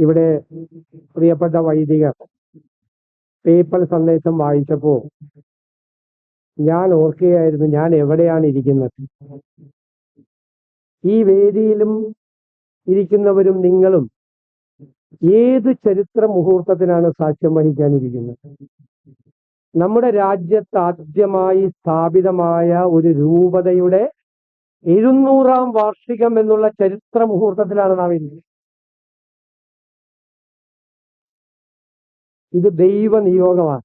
ഇവിടെ പ്രിയപ്പെട്ട വൈദികർ പേപ്പൽ സന്ദേശം വായിച്ചപ്പോൾ ഞാൻ ഓർക്കുകയായിരുന്നു, ഞാൻ എവിടെയാണ് ഇരിക്കുന്നത്. ഈ വേദിയിലും ഇരിക്കുന്നവരും നിങ്ങളും ഏത് ചരിത്ര മുഹൂർത്തത്തിനാണ് സാക്ഷ്യം വഹിക്കാനിരിക്കുന്നത്? നമ്മുടെ രാജ്യത്ത് ആദ്യമായി സ്ഥാപിതമായ ഒരു രൂപതയുടെ 700-ാം വാർഷികം എന്നുള്ള ചരിത്ര മുഹൂർത്തത്തിലാണ് നാം ഇരിക്കുന്നത്. ഇത് ദൈവ നിയോഗമാണ്.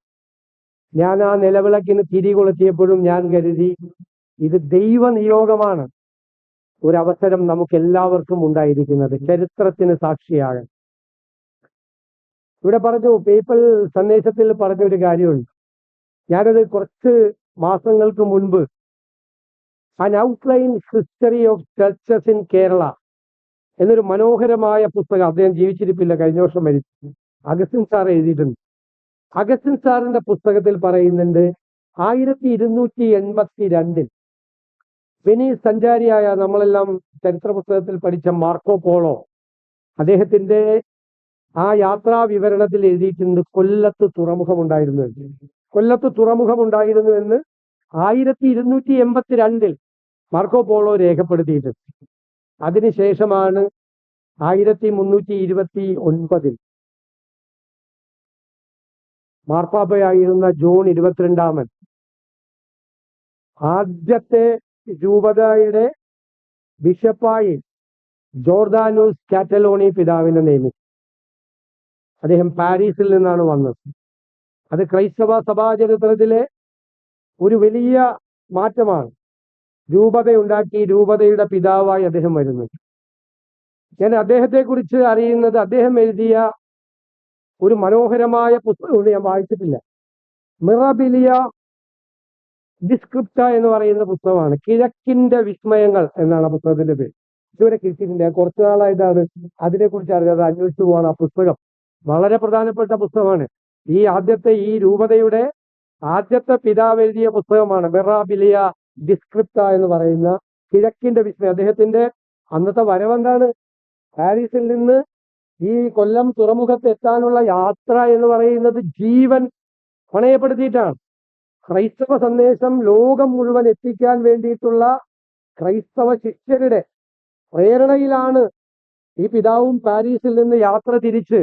ഞാൻ ആ നിലവിളക്കിന് തിരി കൊളുത്തിയപ്പോഴും ഞാൻ കരുതി ഇത് ദൈവ നിയോഗമാണ്. ഒരവസരം നമുക്ക് എല്ലാവർക്കും ഉണ്ടായിരിക്കുന്നത് ചരിത്രത്തിന് സാക്ഷിയാകാൻ. ഇവിടെ പറഞ്ഞു, പേപ്പൽ സന്ദേശത്തിൽ പറഞ്ഞൊരു കാര്യമുണ്ട്. ഞാനത് കുറച്ച് മാസങ്ങൾക്ക് മുൻപ് an outline history of churches in Kerala എന്നൊരു മനോഹരമായ പുസ്തകം, അദ്ദേഹം ജീവിച്ചിരിപ്പില്ല, കഴിഞ്ഞ വർഷം മരിച്ചു, അഗസ്റ്റിൻ സാർ എഴുതിയിട്ടുണ്ട്. അഗസ്റ്റിൻ സാറിന്റെ പുസ്തകത്തിൽ പറയുന്നുണ്ട്, 1282 വെനീസ് സഞ്ചാരിയായ നമ്മളെല്ലാം ചരിത്ര പുസ്തകത്തിൽ പഠിച്ച മാർക്കോ പോളോ, അദ്ദേഹത്തിന്റെ ആ യാത്രാ വിവരണത്തിൽ എഴുതിയിട്ടുണ്ട് കൊല്ലത്ത് തുറമുഖമുണ്ടായിരുന്നു എന്ന്. കൊല്ലത്ത് തുറമുഖമുണ്ടായിരുന്നു എന്ന് 1282 മാർക്കോ പോളോ രേഖപ്പെടുത്തിയിട്ടുണ്ട്. അതിനുശേഷമാണ് 1329 മാർപ്പാപ്പയായിരുന്ന ജോൺ 22 ആദ്യത്തെ രൂപതയുടെ ബിഷപ്പായി ജോർദാനൂസ് കാറ്റലോണി പിതാവിനെ നിയമിച്ചു. അദ്ദേഹം പാരീസിൽ നിന്നാണ് വന്നത്. അത് ക്രൈസ്തവ സഭാചരിത്രത്തിലെ ഒരു വലിയ മാറ്റമാണ്. രൂപതയുണ്ടാക്കി രൂപതയുടെ പിതാവായി അദ്ദേഹം വരുന്നു. ഞാൻ അദ്ദേഹത്തെക്കുറിച്ച് അറിയുന്നത് അദ്ദേഹം എഴുതിയ ഒരു മനോഹരമായ പുസ്തകമുണ്ട്, ഞാൻ വായിച്ചിട്ടില്ല. മിറബിലിയ ഡിസ്ക്രിപ്റ്റ എന്ന് പറയുന്ന പുസ്തകമാണ്. കിഴക്കിന്റെ വിസ്മയങ്ങൾ എന്നാണ് ആ പുസ്തകത്തിന്റെ പേര്. ഇതുവരെ കിട്ടിയിട്ടില്ല, കുറച്ചു നാളായിട്ടാണ് അതിനെക്കുറിച്ച് അറിയാതെ അന്വേഷിച്ചു പോവാണ്. ആ പുസ്തകം വളരെ പ്രധാനപ്പെട്ട പുസ്തകമാണ്. ഈ രൂപതയുടെ ആദ്യത്തെ പിതാവ് എഴുതിയ പുസ്തകമാണ് മിറബിലിയ ഡിസ്ക്രിപ്റ്റ എന്ന് പറയുന്ന കിഴക്കിന്റെ വിസ്മയം. അദ്ദേഹത്തിന്റെ അന്നത്തെ വരവെന്താണ്? പാരീസിൽ നിന്ന് ഈ കൊല്ലം തുറമുഖത്ത് എത്താനുള്ള യാത്ര എന്ന് പറയുന്നത് ജീവൻ പണയപ്പെടുത്തിയിട്ടാണ്. ക്രൈസ്തവ സന്ദേശം ലോകം മുഴുവൻ എത്തിക്കാൻ വേണ്ടിയിട്ടുള്ള ക്രൈസ്തവ ശിഷ്യരുടെ പ്രേരണയിലാണ് ഈ പിതാവും പാരീസിൽ നിന്ന് യാത്ര തിരിച്ച്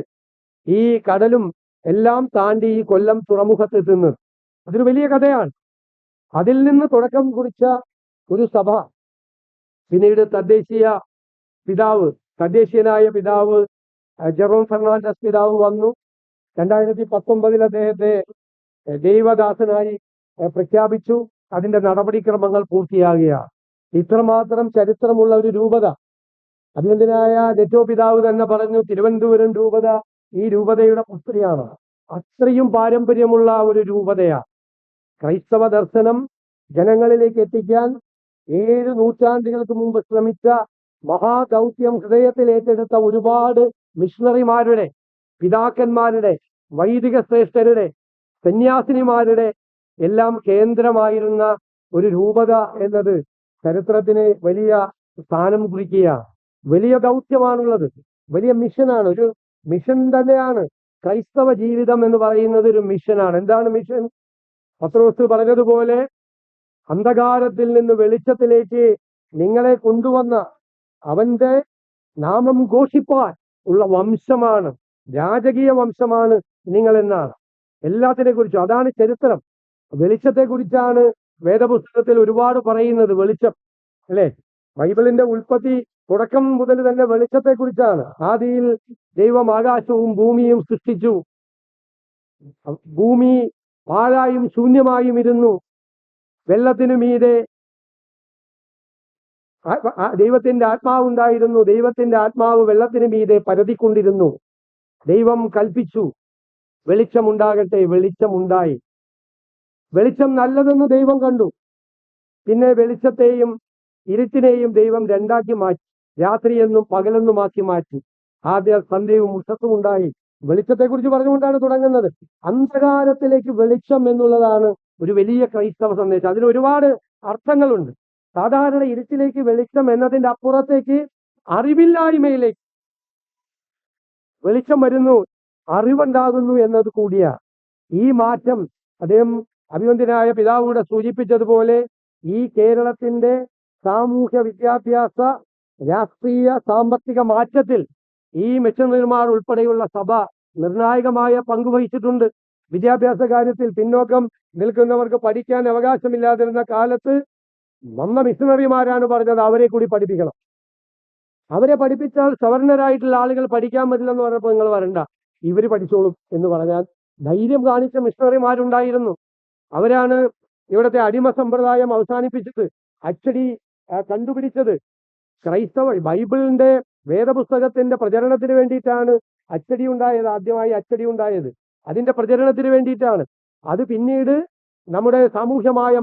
ഈ കടലും എല്ലാം താണ്ടി ഈ കൊല്ലം തുറമുഖത്തെത്തുന്നത്. അതൊരു വലിയ കഥയാണ്. അതിൽ നിന്ന് തുടക്കം കുറിച്ച ഒരു സഭ, പിന്നീട് തദ്ദേശീയനായ പിതാവ് ജെറോം ഫെർണാണ്ടസ് പിതാവ് വന്നു. 2019 അദ്ദേഹത്തെ ദൈവദാസനായി പ്രഖ്യാപിച്ചു. അതിന്റെ നടപടിക്രമങ്ങൾ പൂർത്തിയാകുകയാണ്. ഇത്രമാത്രം ചരിത്രമുള്ള ഒരു രൂപത, അഭിനന്ദനായ നെറ്റോ പിതാവ് തന്നെ പറഞ്ഞു, തിരുവനന്തപുരം രൂപത ഈ രൂപതയുടെ പുത്രിയാണ്. അത്രയും പാരമ്പര്യമുള്ള ഒരു രൂപതയാണ്. ക്രൈസ്തവ ദർശനം ജനങ്ങളിലേക്ക് എത്തിക്കാൻ 7 നൂറ്റാണ്ടുകൾക്ക് മുമ്പ് ശ്രമിച്ച മഹാദൗത്യം ഹൃദയത്തിൽ ഏറ്റെടുത്ത ഒരുപാട് മിഷണറിമാരുടെ, പിതാക്കന്മാരുടെ, വൈദിക ശ്രേഷ്ഠരുടെ, സന്യാസിനിമാരുടെ എല്ലാം കേന്ദ്രമായിരുന്ന ഒരു രൂപത എന്നത് ചരിത്രത്തിന് വലിയ സ്ഥാനം കുറിക്കുകയാണ്. വലിയ ദൗത്യമാണുള്ളത്, വലിയ മിഷനാണ്, ഒരു മിഷൻ തന്നെയാണ്. ക്രൈസ്തവ ജീവിതം എന്ന് പറയുന്നത് ഒരു മിഷനാണ്. എന്താണ് മിഷൻ? പത്രോസ് പറഞ്ഞതുപോലെ, അന്ധകാരത്തിൽ നിന്ന് വെളിച്ചത്തിലേക്ക് നിങ്ങളെ കൊണ്ടുവന്ന അവന്റെ നാമം ഘോഷിപ്പാൻ ഉള്ള വംശമാണ്, രാജകീയ വംശമാണ് നിങ്ങൾ എന്നാണ്. എല്ലാത്തിനെ കുറിച്ചും അതാണ് ചരിത്രം. വെളിച്ചത്തെ കുറിച്ചാണ് വേദപുസ്തകത്തിൽ ഒരുപാട് പറയുന്നത്. വെളിച്ചം അല്ലെ, ബൈബിളിന്റെ ഉൽപ്പത്തി തുടക്കം മുതൽ തന്നെ വെളിച്ചത്തെ കുറിച്ചാണ്. ആദിയിൽ ദൈവം ആകാശവും ഭൂമിയും സൃഷ്ടിച്ചു. ഭൂമി പാഴായും ശൂന്യമായും ഇരുന്നു. വെള്ളത്തിനു മീതെ ദൈവത്തിന്റെ ആത്മാവുണ്ടായിരുന്നു. ദൈവത്തിന്റെ ആത്മാവ് വെള്ളത്തിന് മീതെ പരതിക്കൊണ്ടിരുന്നു. ദൈവം കൽപ്പിച്ചു, വെളിച്ചമുണ്ടാകട്ടെ. വെളിച്ചമുണ്ടായി. വെളിച്ചം നല്ലതെന്ന് ദൈവം കണ്ടു. പിന്നെ വെളിച്ചത്തെയും ഇരുട്ടിനെയും ദൈവം രണ്ടാക്കി മാറ്റി, രാത്രിയെന്നും പകലെന്നുമാക്കി മാറ്റി. ആദ്യ സന്ധ്യയും ഉഷസ്സും ഉണ്ടായി. വെളിച്ചത്തെക്കുറിച്ച് പറഞ്ഞുകൊണ്ടാണ് തുടങ്ങുന്നത്. അന്ധകാരത്തിലേക്ക് വെളിച്ചം എന്നുള്ളതാണ് ഒരു വലിയ ക്രൈസ്തവ സന്ദേശം. അതിന് ഒരുപാട് അർത്ഥങ്ങളുണ്ട്. സാധാരണ ഇരുട്ടിലേക്ക് വെളിച്ചം എന്നതിന്റെ അപ്പുറത്തേക്ക് അറിവില്ലായ്മയിലേക്ക്, വെളിച്ചം വരുന്നു, അറിവുണ്ടാകുന്നു എന്നത് കൂടിയാണ്. ഈ മാറ്റം അദ്ദേഹം അഭിവന്ദ്യനായ പിതാവൂടെ സൂചിപ്പിച്ചതുപോലെ ഈ കേരളത്തിന്റെ സാമൂഹ്യ വിദ്യാഭ്യാസ രാഷ്ട്രീയ സാമ്പത്തിക മാറ്റത്തിൽ ഈ മിഷണറിമാർ ഉൾപ്പെടെയുള്ള സഭ നിർണായകമായ പങ്ക് വഹിച്ചിട്ടുണ്ട്. വിദ്യാഭ്യാസ കാര്യത്തിൽ പിന്നോക്കം നിൽക്കുന്നവർക്ക് പഠിക്കാൻ അവകാശമില്ലാതിരുന്ന കാലത്ത് വന്ന മിഷണറിമാരാണ് പറഞ്ഞത് അവരെ കൂടി പഠിപ്പിക്കണം. അവരെ പഠിപ്പിച്ചാൽ സവർണരായിട്ടുള്ള ആളുകൾ പഠിക്കാൻ പറ്റില്ലെന്ന് പറഞ്ഞപ്പോൾ നിങ്ങൾ വരണ്ട, ഇവര് പഠിച്ചോളും എന്ന് പറഞ്ഞാൽ ധൈര്യം കാണിച്ച മിഷണറിമാരുണ്ടായിരുന്നു. അവരാണ് ഇവിടുത്തെ അടിമ സമ്പ്രദായം അവസാനിപ്പിച്ചത്, അച്ചടി കണ്ടുപിടിച്ചത്. ബൈബിളിന്റെ വേദപുസ്തകത്തിന്റെ പ്രചരണത്തിന് വേണ്ടിയിട്ടാണ് അച്ചടി ഉണ്ടായത്. ആദ്യമായി അച്ചടി ഉണ്ടായത് അതിന്റെ പ്രചരണത്തിന് വേണ്ടിയിട്ടാണ്. അത് പിന്നീട് നമ്മുടെ സാമൂഹ്യമായ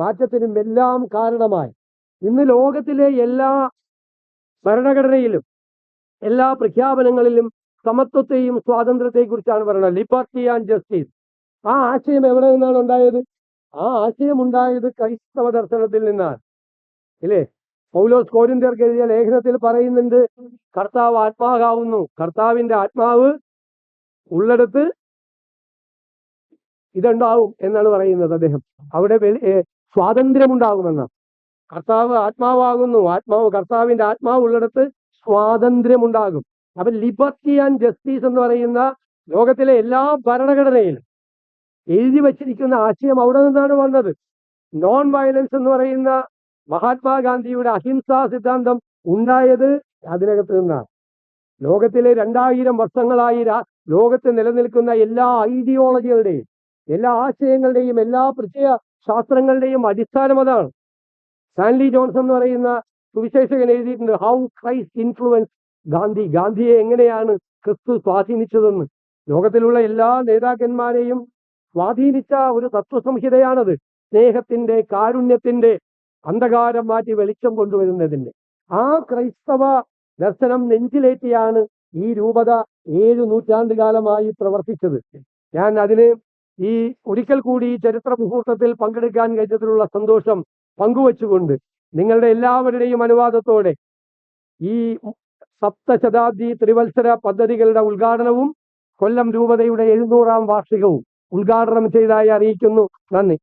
മാറ്റത്തിനും എല്ലാം കാരണമായി. ഇന്ന് ലോകത്തിലെ എല്ലാ ഭരണഘടനയിലും എല്ലാ പ്രഖ്യാപനങ്ങളിലും സമത്വത്തെയും സ്വാതന്ത്ര്യത്തെയും കുറിച്ചാണ് പറയുന്നത്, ലിബർട്ടി ആൻഡ് ജസ്റ്റിസ്. ആ ആശയം എവിടെ നിന്നാണ് ഉണ്ടായത്? ആ ആശയം ഉണ്ടായത് ക്രൈസ്തവ ദർശനത്തിൽ നിന്നാണ്, ഇല്ലേ? പൗലോസ് കോരിന്ത്യർക്ക് എഴുതിയ ലേഖനത്തിൽ പറയുന്നുണ്ട്, കർത്താവ് ആത്മാവാകുന്നു, കർത്താവിന്റെ ആത്മാവ് ഉള്ളിടത്ത് ഇതുണ്ടാവും എന്നാണ് പറയുന്നത് അദ്ദേഹം. അവിടെ സ്വാതന്ത്ര്യമുണ്ടാകുമെന്നാണ്. കർത്താവ് ആത്മാവാകുന്നു, കർത്താവിന്റെ ആത്മാവ് ഉള്ളിടത്ത് സ്വാതന്ത്ര്യമുണ്ടാകും. അപ്പൊ ലിബർട്ടി ആൻഡ് ജസ്റ്റിസ് എന്ന് പറയുന്ന ലോകത്തിലെ എല്ലാ ഭരണഘടനയിലും എഴുതി വച്ചിരിക്കുന്ന ആശയം അവിടെ നിന്നാണ് വന്നത്. നോൺ വയലൻസ് എന്ന് പറയുന്ന മഹാത്മാഗാന്ധിയുടെ അഹിംസാ സിദ്ധാന്തം ഉണ്ടായത് അതിനകത്ത് നിന്നാണ്. ലോകത്തിലെ 2000 വർഷങ്ങളായി ലോകത്ത് നിലനിൽക്കുന്ന എല്ലാ ഐഡിയോളജികളുടെയും എല്ലാ ആശയങ്ങളുടെയും എല്ലാ പ്രത്യയ ശാസ്ത്രങ്ങളുടെയും അടിസ്ഥാനം അതാണ്. സാൻലി ജോൺസൺ എന്ന് പറയുന്ന സുവിശേഷകൻ എഴുതിയിട്ടുണ്ട്, ഹൗ ക്രൈസ്റ്റ് ഇൻഫ്ലുവൻസ് ഗാന്ധി. ഗാന്ധിയെ എങ്ങനെയാണ് ക്രിസ്തു സ്വാധീനിച്ചതെന്ന്. ലോകത്തിലുള്ള എല്ലാ നേതാക്കന്മാരെയും സ്വാധീനിച്ച ഒരു തത്വസംഹിതയാണത്. സ്നേഹത്തിന്റെ, കാരുണ്യത്തിന്റെ, അന്ധകാരം മാറ്റി വെളിച്ചം കൊണ്ടുവരുന്നതിന്റെ. ആ ക്രൈസ്തവ ദർശനം നെഞ്ചിലേറ്റിയാണ് ഈ രൂപത 7 നൂറ്റാണ്ടുകാലമായി പ്രവർത്തിച്ചത്. ഞാൻ അതിന് ഈ ഒരിക്കൽ കൂടി ഈ ചരിത്ര മുഹൂർത്തത്തിൽ പങ്കെടുക്കാൻ കഴിഞ്ഞതിലുള്ള സന്തോഷം പങ്കുവച്ചുകൊണ്ട് നിങ്ങളുടെ എല്ലാവരുടെയും അനുവാദത്തോടെ ഈ സപ്തശതാബ്ദി ത്രിവത്സര പദ്ധതികളുടെ ഉദ്ഘാടനവും കൊല്ലം രൂപതയുടെ 700-ാം വാർഷികവും ഉദ്ഘാടനം ചെയ്തതായി അറിയിക്കുന്നു. നന്ദി.